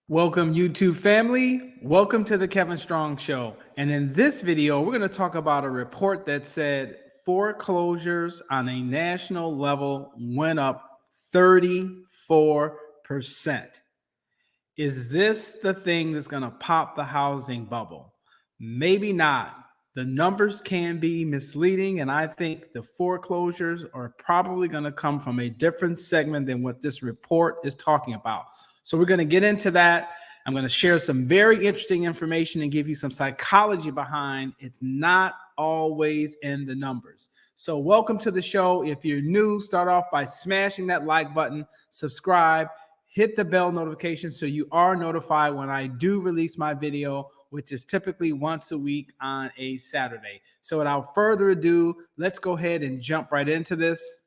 Welcome, YouTube family. Welcome to the Kevin Strong Show. And in this video, we're going to talk about a report that said foreclosures on a national level went up 34%. Is this the thing that's going to pop the housing bubble? Maybe not. The numbers can be misleading, and I think the foreclosures are probably going to come from a different segment than what this report is talking about. So we're going to get into that. I'm going to share some very interesting information and give you some psychology behind it's not always in the numbers. So welcome to the show. If you're new, start off by smashing that like button, subscribe, hit the bell notification so you are notified when I do release my video, which is typically once a week on a Saturday. So without further ado, let's go ahead and jump right into this.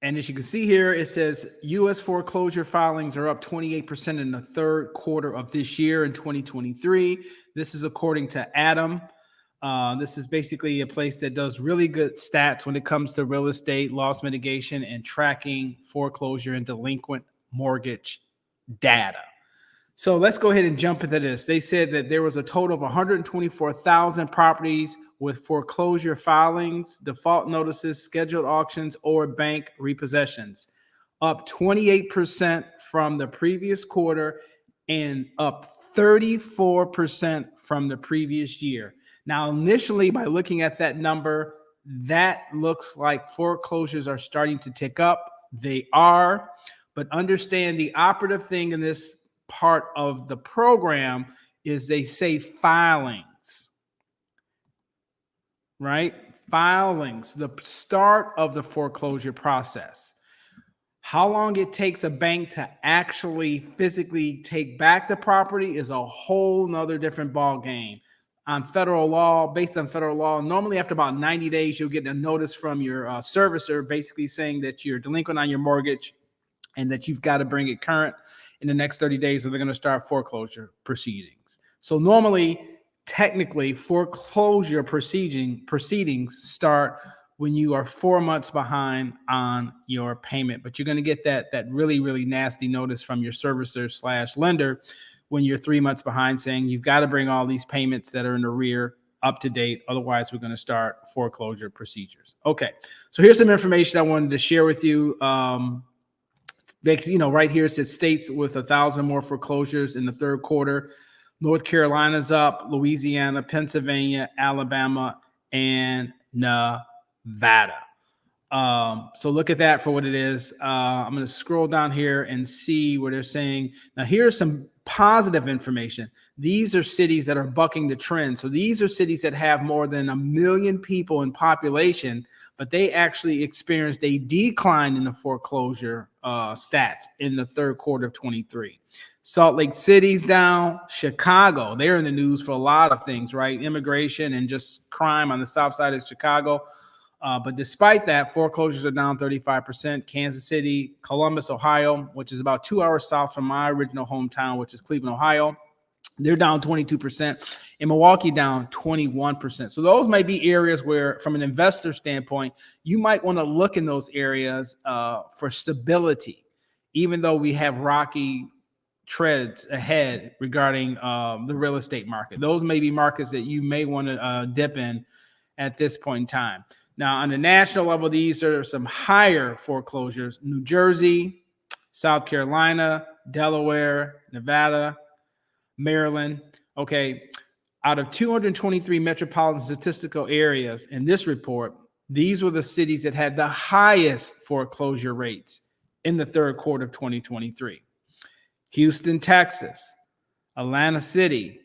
And as you can see here, it says U.S. foreclosure filings are up 28% in the third quarter of this year in 2023. This is according to Adam. This is basically a place that does really good stats when it comes to real estate, loss mitigation, and tracking foreclosure and delinquent mortgage data. So let's go ahead and jump into this. They said that there was a total of 124,000 properties with foreclosure filings, default notices, scheduled auctions, or bank repossessions, up 28% from the previous quarter and up 34% from the previous year. Now, initially, by looking at that number, that looks like foreclosures are starting to tick up. They are, but understand the operative thing in this part of the program is they say filings, right? Filings, the start of the foreclosure process. How long it takes a bank to actually physically take back the property is a whole nother different ball game. On federal law, based on federal law, normally after about 90 days, you'll get a notice from your servicer basically saying that you're delinquent on your mortgage and that you've got to bring it current in the next 30 days or they're going to start foreclosure proceedings. So normally, technically, foreclosure proceedings start when you are 4 months behind on your payment, but you're going to get that really, really nasty notice from your servicer / lender when you're 3 months behind saying you've got to bring all these payments that are in arrear up to date. Otherwise, we're going to start foreclosure procedures. Okay, so here's some information I wanted to share with you. Right here it says states with 1,000 more foreclosures in the third quarter. North Carolina's up, Louisiana, Pennsylvania, Alabama, and Nevada. So look at that for what it is. I'm going to scroll down here and see what they're saying. Now, here's some positive information. These are cities that are bucking the trend. So these are cities that have more than 1 million people in population, but they actually experienced a decline in the foreclosure stats in the third quarter of 23. Salt Lake City's down. Chicago, they're in the news for a lot of things, right? Immigration and just crime on the south side of Chicago. But despite that, foreclosures are down 35%. Kansas City, Columbus, Ohio, which is about 2 hours south from my original hometown, which is Cleveland, Ohio, they're down 22%. In Milwaukee, down 21%. So those might be areas where, from an investor standpoint, you might want to look in those areas for stability, even though we have rocky treads ahead regarding the real estate market. Those may be markets that you may want to dip in at this point in time. Now, on the national level, these are some higher foreclosures. New Jersey, South Carolina, Delaware, Nevada, Maryland. Okay, out of 223 metropolitan statistical areas in this report, these were the cities that had the highest foreclosure rates in the third quarter of 2023. Houston, Texas, Atlanta City,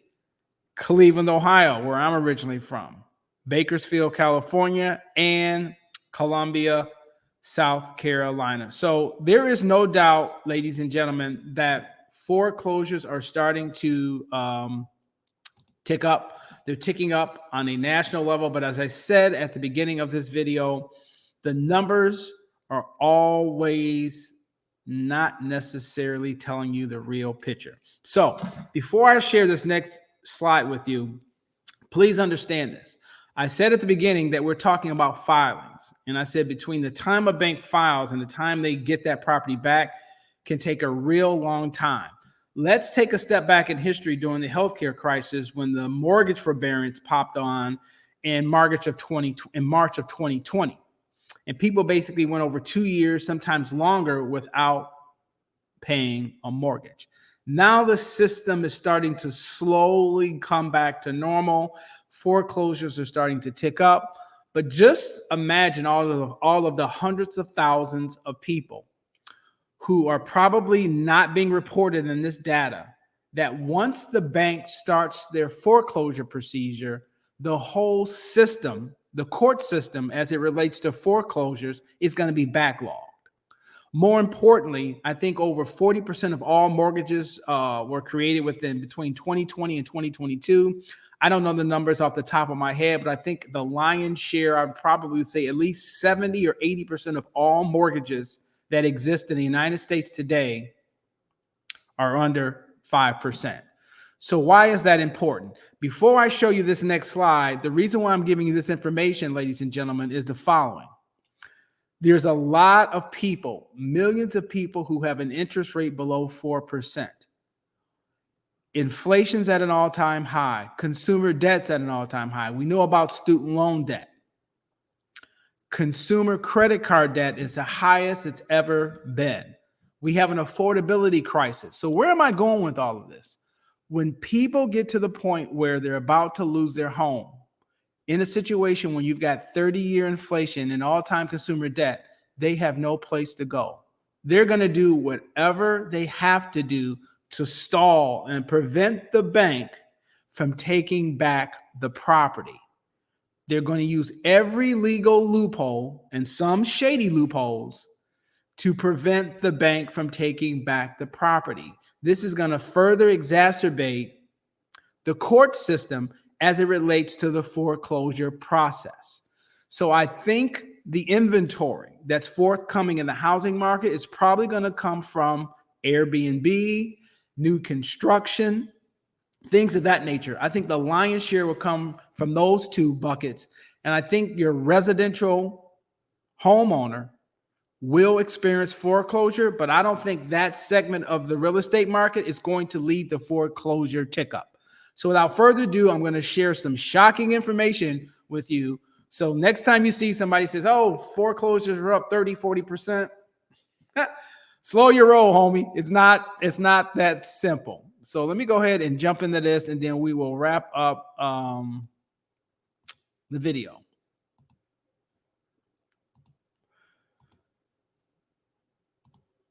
Cleveland, Ohio, where I'm originally from, Bakersfield, California, and Columbia, South Carolina. So there is no doubt, ladies and gentlemen, that foreclosures are starting to tick up. They're ticking up on a national level. But as I said at the beginning of this video, the numbers are always not necessarily telling you the real picture. So before I share this next slide with you, please understand this. I said at the beginning that we're talking about filings. And I said between the time a bank files and the time they get that property back can take a real long time. Let's take a step back in history during the healthcare crisis when the mortgage forbearance popped on in March of 2020. And people basically went over 2 years, sometimes longer, without paying a mortgage. Now the system is starting to slowly come back to normal. Foreclosures are starting to tick up. But just imagine all of the hundreds of thousands of people who are probably not being reported in this data, that once the bank starts their foreclosure procedure, the whole system, the court system as it relates to foreclosures, is going to be backlogged. More importantly, I think over 40% of all mortgages were created between 2020 and 2022. I don't know the numbers off the top of my head, but I think the lion's share, I'd probably say at least 70 or 80% of all mortgages that exist in the United States today are under 5%. So why is that important? Before I show you this next slide, the reason why I'm giving you this information, ladies and gentlemen, is the following. There's a lot of people, millions of people, who have an interest rate below 4%. Inflation's at an all-time high. Consumer debt's at an all-time high. We know about student loan debt. Consumer credit card debt is the highest it's ever been. We have an affordability crisis. So where am I going with all of this? When people get to the point where they're about to lose their home, in a situation when you've got 30-year inflation and all-time consumer debt, they have no place to go. They're going to do whatever they have to do to stall and prevent the bank from taking back the property. They're going to use every legal loophole and some shady loopholes to prevent the bank from taking back the property. This is going to further exacerbate the court system as it relates to the foreclosure process. So I think the inventory that's forthcoming in the housing market is probably going to come from Airbnb, new construction, things of that nature. I think the lion's share will come from those two buckets. And I think your residential homeowner will experience foreclosure, but I don't think that segment of the real estate market is going to lead the foreclosure tick up. So without further ado, I'm going to share some shocking information with you. So next time you see somebody says, oh, foreclosures are up 30, 40%, slow your roll, homie. It's not that simple. So let me go ahead and jump into this, and then we will wrap up the video.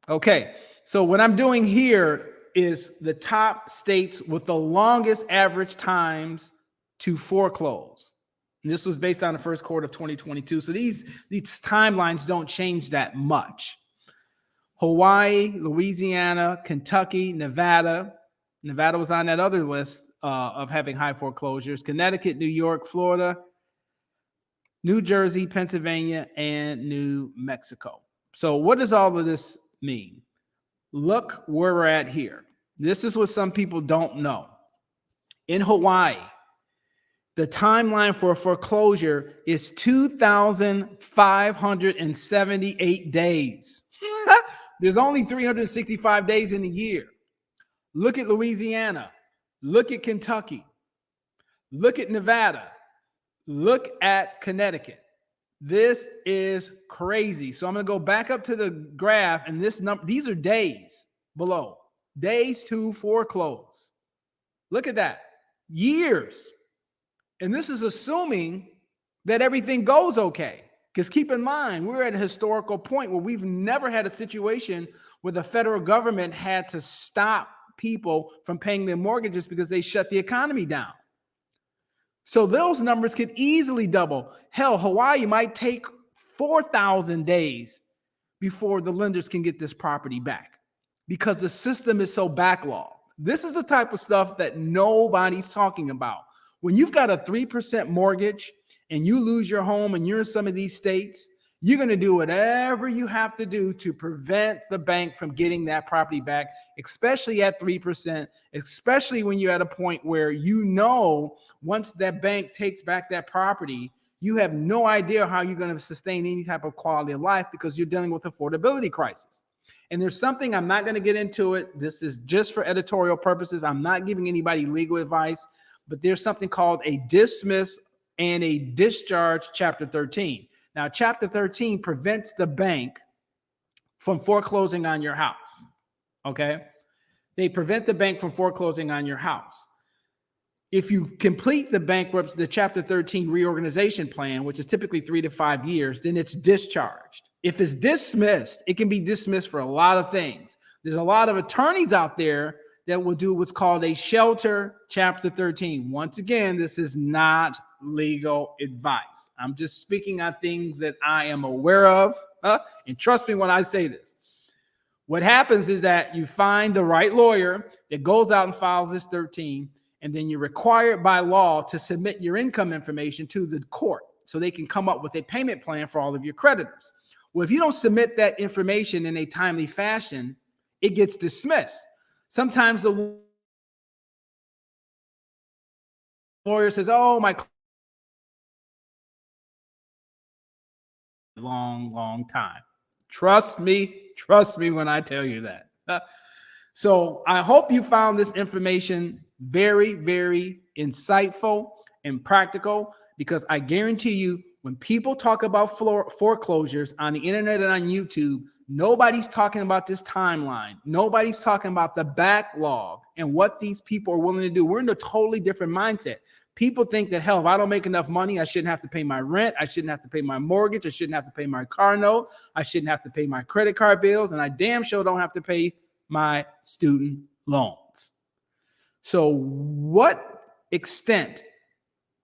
Okay, so what I'm doing here is the top states with the longest average times to foreclose. And this was based on the first quarter of 2022. So these timelines don't change that much. Hawaii, Louisiana, Kentucky, Nevada. Nevada was on that other list of having high foreclosures. Connecticut, New York, Florida, New Jersey, Pennsylvania, and New Mexico. So what does all of this mean? Look where we're at here. This is what some people don't know. In Hawaii, the timeline for foreclosure is 2,578 days. There's only 365 days in a year. Look at Louisiana. Look at Kentucky. Look at Nevada. Look at Connecticut. This is crazy. So I'm going to go back up to the graph, and these are days below. Days to foreclose. Look at that. Years. And this is assuming that everything goes okay. Because keep in mind, we're at a historical point where we've never had a situation where the federal government had to stop people from paying their mortgages because they shut the economy down. So those numbers could easily double. Hell, Hawaii might take 4,000 days before the lenders can get this property back because the system is so backlogged. This is the type of stuff that nobody's talking about. When you've got a 3% mortgage and you lose your home and you're in some of these states, you're going to do whatever you have to do to prevent the bank from getting that property back, especially at 3%, especially when you're at a point where you know once that bank takes back that property, you have no idea how you're going to sustain any type of quality of life because you're dealing with affordability crisis. And there's something, I'm not going to get into it. This is just for editorial purposes. I'm not giving anybody legal advice, but there's something called a dismiss and a discharge Chapter 13. Now, Chapter 13 prevents the bank from foreclosing on your house. Okay? They prevent the bank from foreclosing on your house. If you complete the Chapter 13 reorganization plan, which is typically 3 to 5 years, then it's discharged. If it's dismissed, it can be dismissed for a lot of things. There's a lot of attorneys out there that will do what's called a shelter Chapter 13. Once again, this is not legal advice. I'm just speaking on things that I am aware of. And trust me when I say this. What happens is that you find the right lawyer that goes out and files this 13, and then you're required by law to submit your income information to the court so they can come up with a payment plan for all of your creditors. Well, if you don't submit that information in a timely fashion, it gets dismissed. Sometimes the lawyer says, oh, my long time. Trust me when I tell you that. So I hope you found this information very, very insightful and practical, because I guarantee you, when people talk about foreclosures on the internet and on YouTube, nobody's talking about this timeline. Nobody's talking about the backlog and what these people are willing to do. We're in a totally different mindset. People think that, hell, if I don't make enough money, I shouldn't have to pay my rent. I shouldn't have to pay my mortgage. I shouldn't have to pay my car note. I shouldn't have to pay my credit card bills. And I damn sure don't have to pay my student loans. So what extent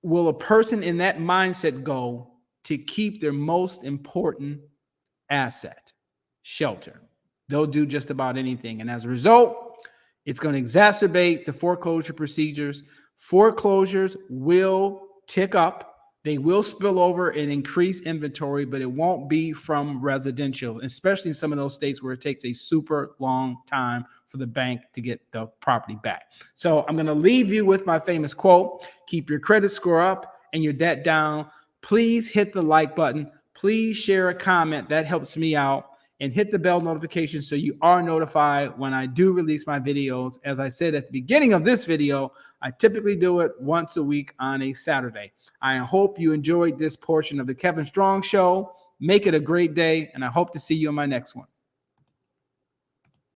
will a person in that mindset go to keep their most important asset, shelter? They'll do just about anything. And as a result, it's going to exacerbate the foreclosure procedures. Foreclosures will tick up. They will spill over and increase inventory, but it won't be from residential, especially in some of those states where it takes a super long time for the bank to get the property back. So I'm going to leave you with my famous quote: keep your credit score up and your debt down. Please hit the like button. Please share a comment. That helps me out. And hit the bell notification so you are notified when I do release my videos. As I said at the beginning of this video, I typically do it once a week on a Saturday. I hope you enjoyed this portion of the Kevin Strong Show. Make it a great day, and I hope to see you on my next one.